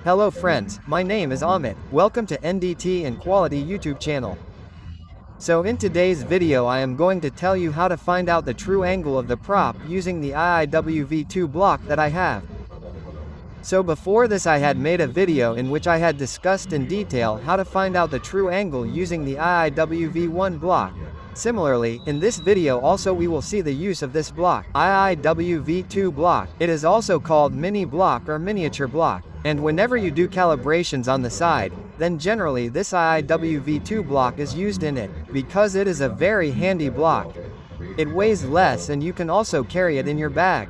Hello friends, my name is Amit. Welcome to NDT and Quality YouTube channel. So in today's video I am going to tell you how to find out the true angle of the prop using the IIW V2 block that I have. So before this I had made a video in which I had discussed in detail how to find out the true angle using the IIW V1 block. Similarly, in this video also we will see the use of this block, IIW V2 block. It is also called mini block or miniature block. And whenever you do calibrations on the side, then generally this IIW V2 block is used in it, because it is a very handy block. It weighs less and you can also carry it in your bag.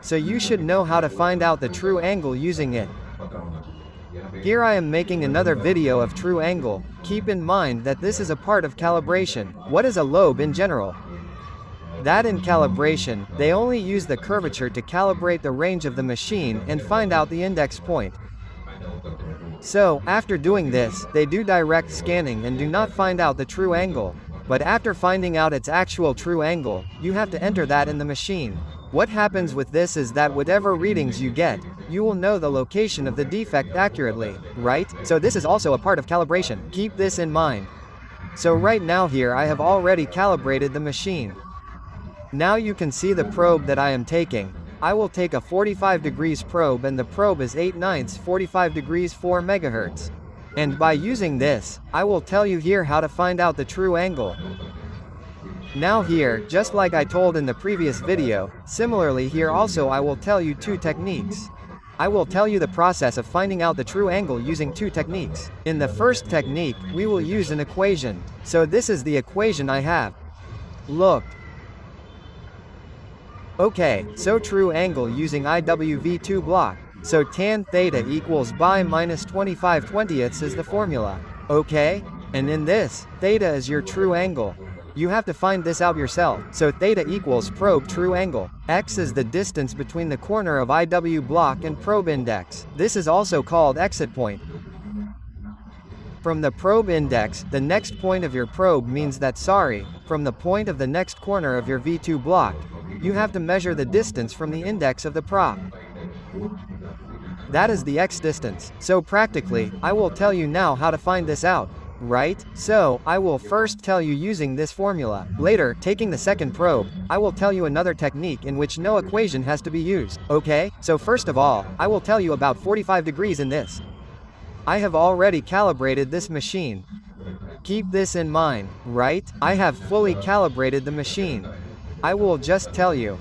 So you should know how to find out the true angle using it. Here I am making another video of true angle. Keep in mind that this is a part of calibration. What is a lobe in general? That in calibration, they only use the curvature to calibrate the range of the machine and find out the index point. So, after doing this, they do direct scanning and do not find out the true angle. But after finding out its actual true angle, you have to enter that in the machine. What happens with this is that whatever readings you get, you will know the location of the defect accurately, right? So this is also a part of calibration. Keep this in mind. So right now here I have already calibrated the machine. Now you can see the probe that I am taking. I will take a 45 degrees probe and the probe is 8/9 45 degrees 4 megahertz. And by using this, I will tell you here how to find out the true angle. Now here, just like I told in the previous video, similarly here also I will tell you two techniques. I will tell you the process of finding out the true angle using two techniques. In the first technique, we will use an equation. So this is the equation I have. Look. Okay, so true angle using IIW V2 block. So tan theta equals by minus 25/20ths is the formula. Okay? And in this, theta is your true angle. You have to find this out yourself. So theta equals probe true angle. X is the distance between the corner of IW block and probe index. This is also called exit point. From the probe index, the next point of your probe means that from the point of the next corner of your V2 block, you have to measure the distance from the index of the prop. That is the X distance. So practically, I will tell you now how to find this out. Right? So, I will first tell you using this formula. Later, taking the second probe, I will tell you another technique in which no equation has to be used. Okay? So first of all, I will tell you about 45 degrees in this. I have already calibrated this machine. Keep this in mind, right? I have fully calibrated the machine. I will just tell you.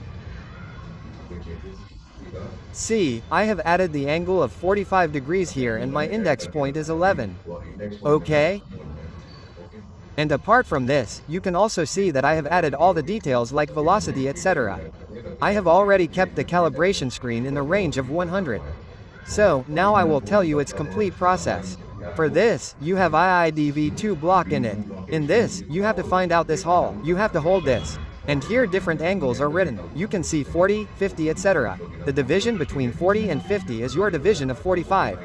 See, I have added the angle of 45 degrees here and my index point is 11. Okay? And apart from this, you can also see that I have added all the details like velocity etc. I have already kept the calibration screen in the range of 100. So, now I will tell you its complete process. For this, you have IIW V2 block in it. In this, you have to find out this hall. You have to hold this. And here different angles are written. You can see 40, 50 etc. The division between 40 and 50 is your division of 45.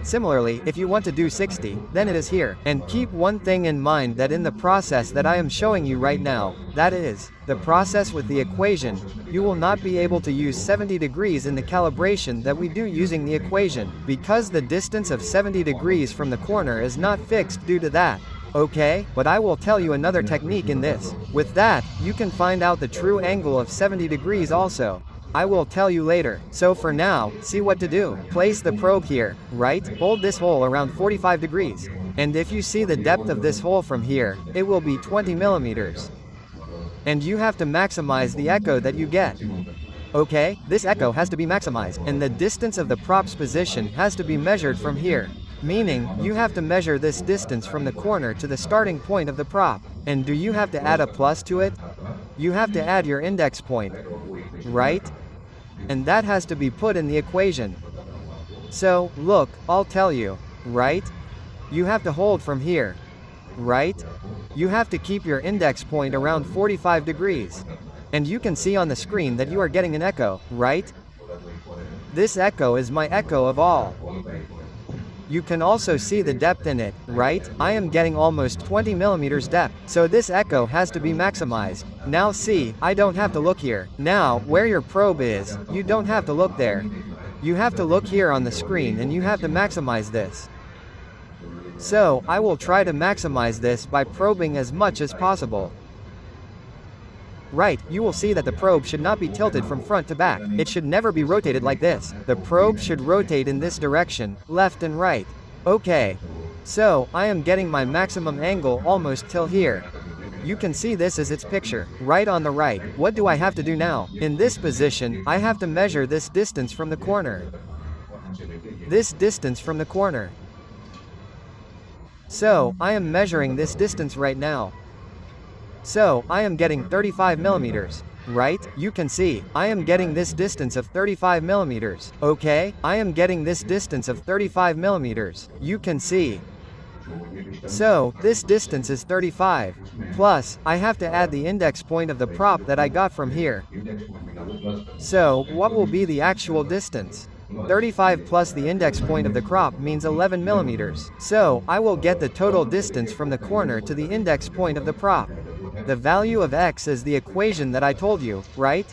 Similarly, if you want to do 60, then it is here. And keep one thing in mind that in the process that I am showing you right now, that is, the process with the equation, you will not be able to use 70 degrees in the calibration that we do using the equation, because the distance of 70 degrees from the corner is not fixed due to that. Okay, but I will tell you another technique in this. With that, you can find out the true angle of 70 degrees also. I will tell you later. So for now, see what to do. Place the probe here, right? Hold this hole around 45 degrees. And if you see the depth of this hole from here, it will be 20 millimeters. And you have to maximize the echo that you get. Okay, this echo has to be maximized, and the distance of the prop's position has to be measured from here. Meaning, you have to measure this distance from the corner to the starting point of the prop. And do you have to add a plus to it? You have to add your index point. Right? And that has to be put in the equation. So, look, I'll tell you. Right? You have to hold from here. Right? You have to keep your index point around 45 degrees. And you can see on the screen that you are getting an echo, right? This echo is my echo of all. You can also see the depth in it, right? I am getting almost 20 millimeters depth, so this echo has to be maximized. Now see, I don't have to look here. Now, where your probe is, you don't have to look there. You have to look here on the screen and you have to maximize this. So, I will try to maximize this by probing as much as possible. Right, you will see that the probe should not be tilted from front to back. It should never be rotated like this. The probe should rotate in this direction, left and right. Okay. So, I am getting my maximum angle almost till here. You can see this as its picture, right on the right. What do I have to do now? In this position, I have to measure this distance from the corner. This distance from the corner. So, I am measuring this distance right now. So, I am getting 35 millimeters. Right? You can see, I am getting this distance of 35 millimeters. Okay? I am getting this distance of 35 millimeters. You can see. So, this distance is 35. Plus, I have to add the index point of the prop that I got from here. So, what will be the actual distance? 35 plus the index point of the crop means 11 millimeters. So, I will get the total distance from the corner to the index point of the prop. The value of x is the equation that I told you, right?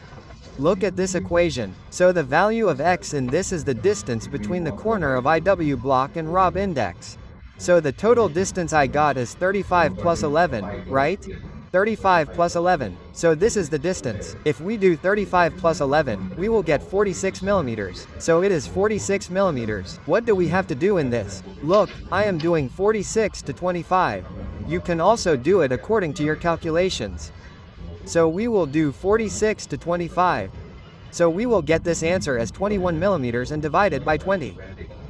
Look at this equation. So the value of x in this is the distance between the corner of IW block and ROB index. So the total distance I got is 35 plus 11, right? 35 plus 11. So this is the distance. If we do 35 plus 11, we will get 46 millimeters. So it is 46 millimeters. What do we have to do in this? Look, I am doing 46 to 25. You can also do it according to your calculations. So we will do 46 to 25. So we will get this answer as 21 millimeters and divide it by 20.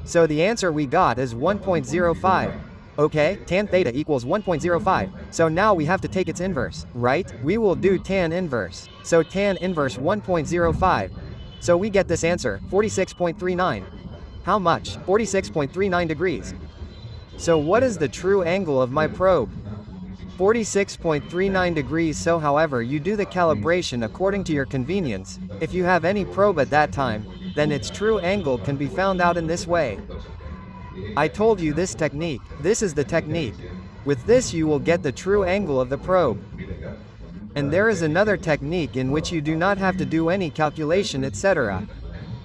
So the answer we got is 1.05. Okay, tan theta equals 1.05. So now we have to take its inverse, right? We will do tan inverse. So tan inverse 1.05. So we get this answer, 46.39. How much? 46.39 degrees. So what is the true angle of my probe? 46.39 degrees. So however you do the calibration according to your convenience, if you have any probe at that time, then its true angle can be found out in this way. I told you this technique. This is the technique. With this you will get the true angle of the probe. And there is another technique in which you do not have to do any calculation, etc.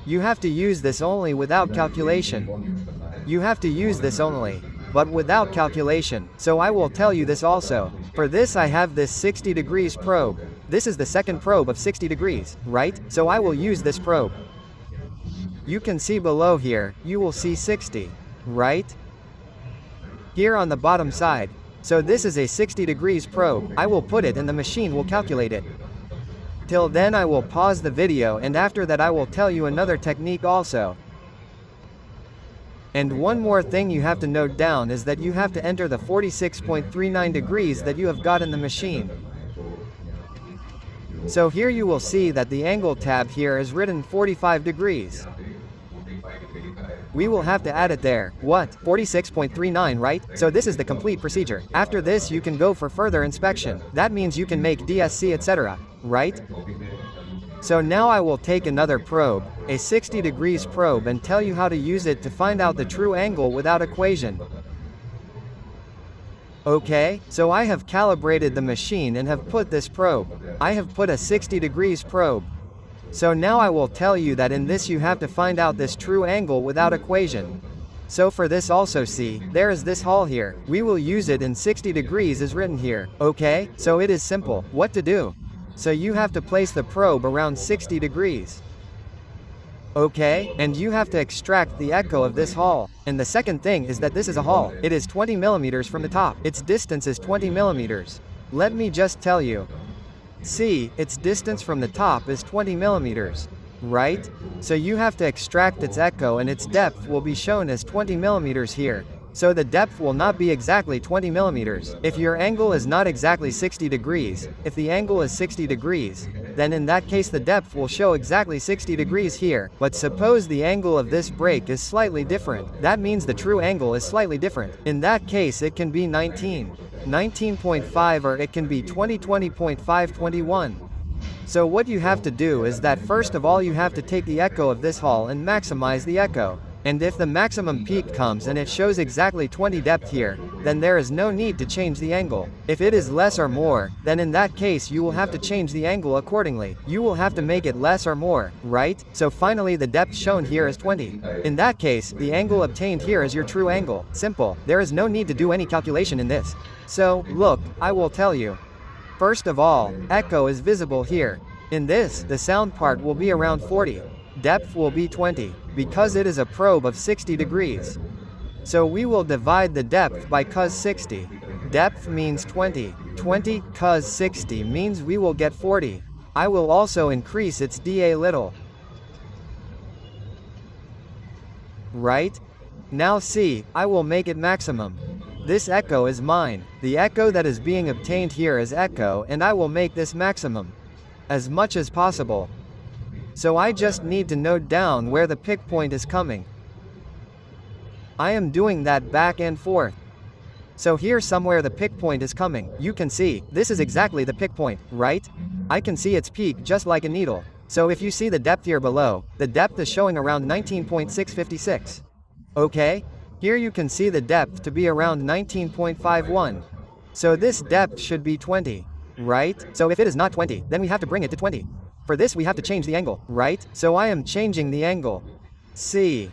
You have to use this only without calculation. You have to use this only, but without calculation. So I will tell you this also. For this I have this 60 degrees probe. This is the second probe of 60 degrees, right? So I will use this probe. You can see below here, you will see 60. Right? Here on the bottom side. So this is a 60 degrees probe. I will put it and the machine will calculate it. Till then I will pause the video and after that I will tell you another technique also. And one more thing you have to note down is that you have to enter the 46.39 degrees that you have got in the machine. So here you will see that the angle tab here is written 45 degrees. We will have to add it there. What? 46.39, right? So this is the complete procedure. After this you can go for further inspection. That means you can make DSC, etc. Right? So now I will take another probe, a 60 degrees probe, and tell you how to use it to find out the true angle without equation. Okay, so I have calibrated the machine and have put this probe. I have put a 60 degrees probe. So now I will tell you that in this you have to find out this true angle without equation. So for this also see, there is this hole here. We will use it in 60 degrees as written here. Okay, so it is simple. What to do? So you have to place the probe around 60 degrees. Okay, and you have to extract the echo of this hole. And the second thing is that this is a hole. It is 20 millimeters from the top. Its distance is 20 millimeters. Let me just tell you. See, its distance from the top is 20 millimeters. Right? So you have to extract its echo and its depth will be shown as 20 millimeters here. So the depth will not be exactly 20 millimeters. If your angle is not exactly 60 degrees, if the angle is 60 degrees, then in that case the depth will show exactly 60 degrees here. But suppose the angle of this break is slightly different. That means the true angle is slightly different. In that case it can be 19.5 or it can be 20.5, 21. So what you have to do is that first of all you have to take the echo of this hole and maximize the echo. And if the maximum peak comes and it shows exactly 20 depth here, then there is no need to change the angle. If it is less or more, then in that case you will have to change the angle accordingly. You will have to make it less or more, right? So finally the depth shown here is 20. In that case, the angle obtained here is your true angle. Simple. There is no need to do any calculation in this. So, look, I will tell you. First of all, echo is visible here. In this, the sound part will be around 40. Depth will be 20, because it is a probe of 60 degrees. So we will divide the depth by cos 60. Depth means 20. 20 cos 60 means we will get 40. I will also increase its dA little. Right? Now see, I will make it maximum. This echo is mine. The echo that is being obtained here is echo, and I will make this maximum. As much as possible. So I just need to note down where the pick point is coming. I am doing that back and forth. So here somewhere the pick point is coming. You can see, this is exactly the pick point, right? I can see its peak just like a needle. So if you see the depth here below, the depth is showing around 19.656. Okay? Here you can see the depth to be around 19.51. So this depth should be 20, right? So if it is not 20, then we have to bring it to 20. For this we have to change the angle, right? So I am changing the angle. See.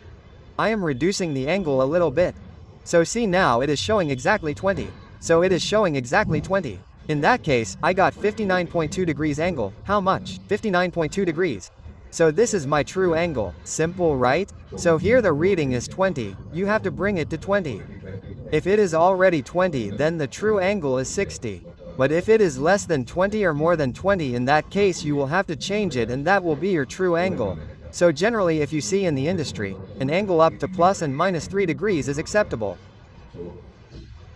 I am reducing the angle a little bit. So see now it is showing exactly 20. So it is showing exactly 20. In that case, I got 59.2 degrees angle. How much? 59.2 degrees. So this is my true angle. Simple, right? So here the reading is 20. You have to bring it to 20. If it is already 20, then the true angle is 60. But if it is less than 20 or more than 20, in that case you will have to change it, and that will be your true angle. So generally if you see in the industry, an angle up to plus and minus 3 degrees is acceptable.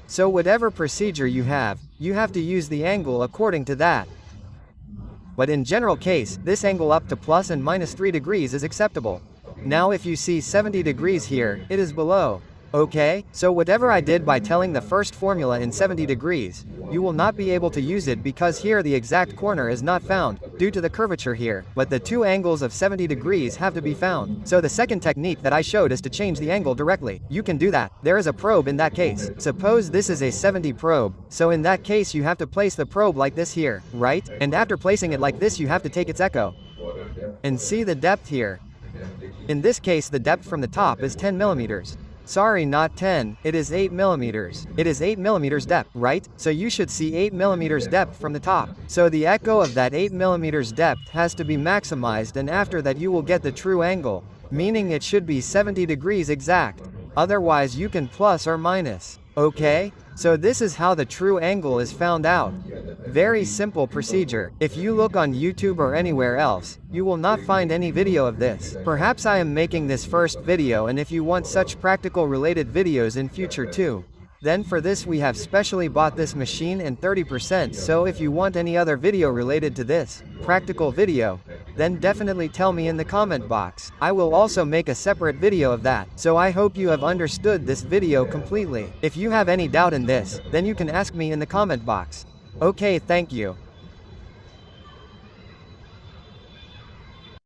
So whatever procedure you have to use the angle according to that. But in general case, this angle up to plus and minus 3 degrees is acceptable. Now if you see 70 degrees here, it is below. Okay, so whatever I did by telling the first formula in 70 degrees, you will not be able to use it because here the exact corner is not found, due to the curvature here, but the two angles of 70 degrees have to be found. So the second technique that I showed is to change the angle directly. You can do that. There is a probe in that case. Suppose this is a 70 probe, so in that case you have to place the probe like this here, right? And after placing it like this you have to take its echo. And see the depth here. In this case the depth from the top is 10 millimeters. Sorry, not 10, it is 8 millimeters. It is 8 millimeters depth, right? So you should see 8 millimeters depth from the top. So the echo of that 8 millimeters depth has to be maximized, and after that you will get the true angle. Meaning it should be 70 degrees exact. Otherwise you can plus or minus. Okay? So this is how the true angle is found out. Very simple procedure. If you look on YouTube or anywhere else, you will not find any video of this. Perhaps I am making this first video, and if you want such practical related videos in future too, then for this we have specially bought this machine and 30%, so if you want any other video related to this practical video, then definitely tell me in the comment box. I will also make a separate video of that. So I hope you have understood this video completely. If you have any doubt in this, then you can ask me in the comment box. Okay, thank you.